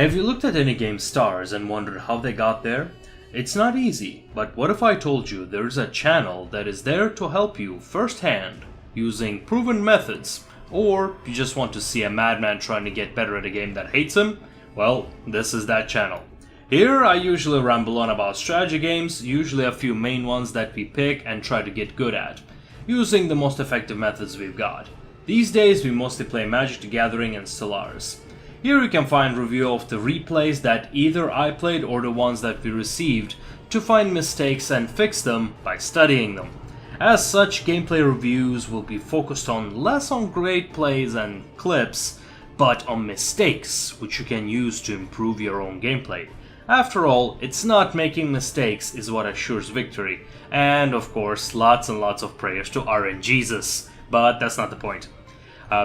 Have you looked at any game stars and wondered how they got there? It's not easy, but what if I told you there's a channel that is there to help you firsthand, using proven methods, or you just want to see a madman trying to get better at a game that hates him? Well, this is that channel. Here I usually ramble on about strategy games, usually a few main ones that we pick and try to get good at, using the most effective methods we've got. These days we mostly play Magic the Gathering and To Arx. Here you can find review of the replays that either I played or the ones that we received, to find mistakes and fix them by studying them. As such, gameplay reviews will be focused on less on great plays and clips, but on mistakes, which you can use to improve your own gameplay. After all, it's not making mistakes is what assures victory, and of course lots and lots of prayers to RNGesus, but that's not the point.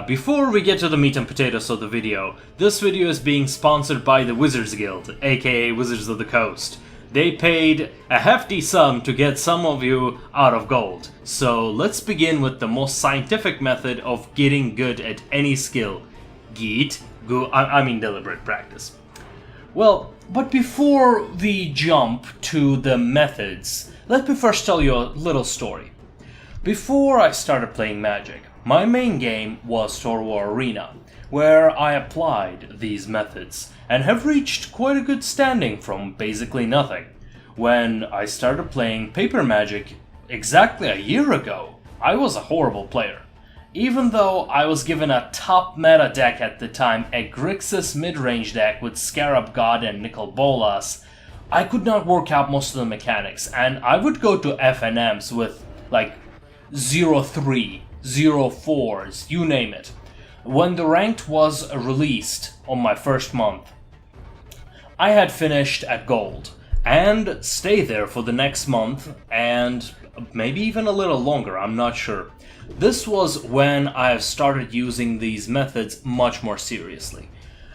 Before we get to the meat and potatoes of the video, this video is being sponsored by the Wizards Guild, aka Wizards of the Coast. They paid a hefty sum to get some of you out of gold. So let's begin with the most scientific method of getting good at any skill. Deliberate practice. Well, but before we jump to the methods, let me first tell you a little story. Before I started playing Magic, my main game was Total War Arena, where I applied these methods and have reached quite a good standing from basically nothing. When I started playing Paper Magic exactly a year ago, I was a horrible player. Even though I was given a top meta deck at the time, a Grixis mid-range deck with Scarab God and Nicol Bolas, I could not work out most of the mechanics, and I would go to FNMs with like 0-3, 0-4s, you name it. When the ranked was released on my first month, I had finished at gold and stayed there for the next month and maybe even a little longer, I'm not sure. This was when I have started using these methods much more seriously.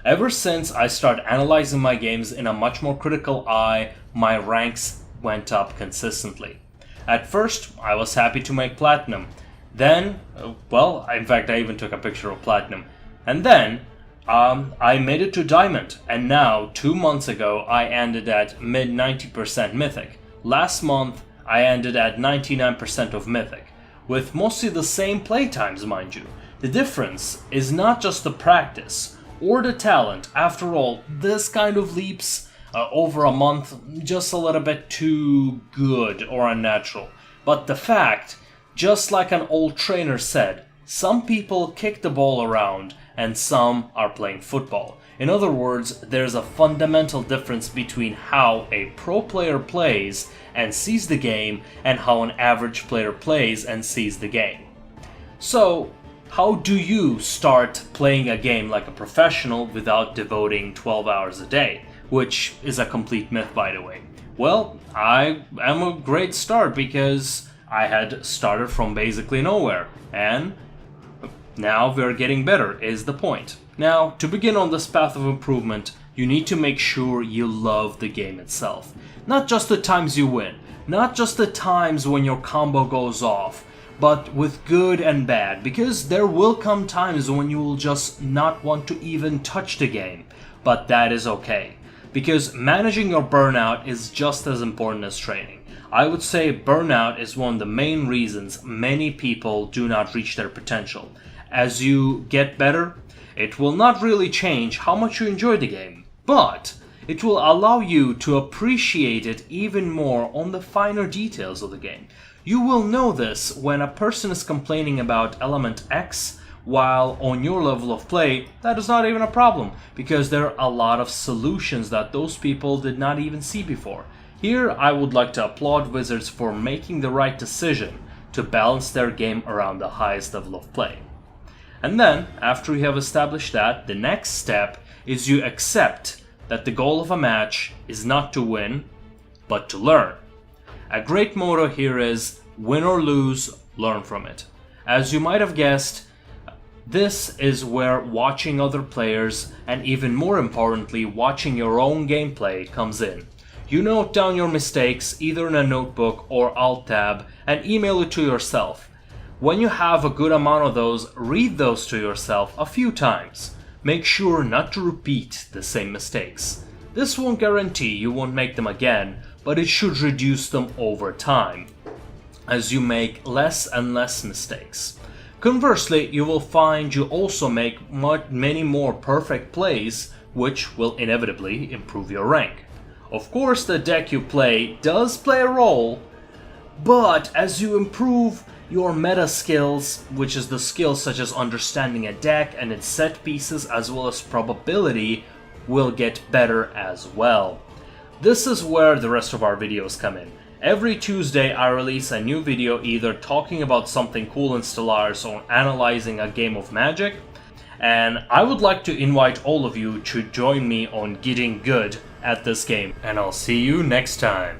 Ever since I started analyzing my games in a much more critical eye, my ranks went up consistently. At first, I was happy to make Platinum. Then, in fact I even took a picture of Platinum. And then, I made it to Diamond, and now, 2 months ago, I ended at mid 90% Mythic. Last month, I ended at 99% of Mythic, with mostly the same playtimes, mind you. The difference is not just the practice, or the talent. After all, this kind of leaps over a month, just a little bit too good or unnatural. But the fact, just like an old trainer said, some people kick the ball around and some are playing football. In other words, there's a fundamental difference between how a pro player plays and sees the game and how an average player plays and sees the game. So, how do you start playing a game like a professional without devoting 12 hours a day? Which is a complete myth, by the way. Well, I am a great start because I had started from basically nowhere, and now we're getting better is the point. Now, to begin on this path of improvement, you need to make sure you love the game itself. Not just the times you win, not just the times when your combo goes off, but with good and bad, because there will come times when you will just not want to even touch the game, but that is okay. Because managing your burnout is just as important as training. I would say burnout is one of the main reasons many people do not reach their potential. As you get better, it will not really change how much you enjoy the game, but it will allow you to appreciate it even more on the finer details of the game. You will know this when a person is complaining about element X, while on your level of play, that is not even a problem, because there are a lot of solutions that those people did not even see before. Here, I would like to applaud Wizards for making the right decision to balance their game around the highest level of play. And then, after you have established that, the next step is you accept that the goal of a match is not to win, but to learn. A great motto here is, win or lose, learn from it. As you might have guessed, this is where watching other players, and even more importantly, watching your own gameplay comes in. You note down your mistakes either in a notebook or alt tab and email it to yourself. When you have a good amount of those, read those to yourself a few times. make sure not to repeat the same mistakes. This won't guarantee you won't make them again, but it should reduce them over time, as you make less and less mistakes. Conversely, you will find you also make many more perfect plays, which will inevitably improve your rank. Of course, the deck you play does play a role, but as you improve your meta skills, which is the skills such as understanding a deck and its set pieces as well as probability, will get better as well. This is where the rest of our videos come in. Every Tuesday I release a new video either talking about something cool in Stellaris or analyzing a game of Magic, and I would like to invite all of you to join me on getting good at this game, and I'll see you next time.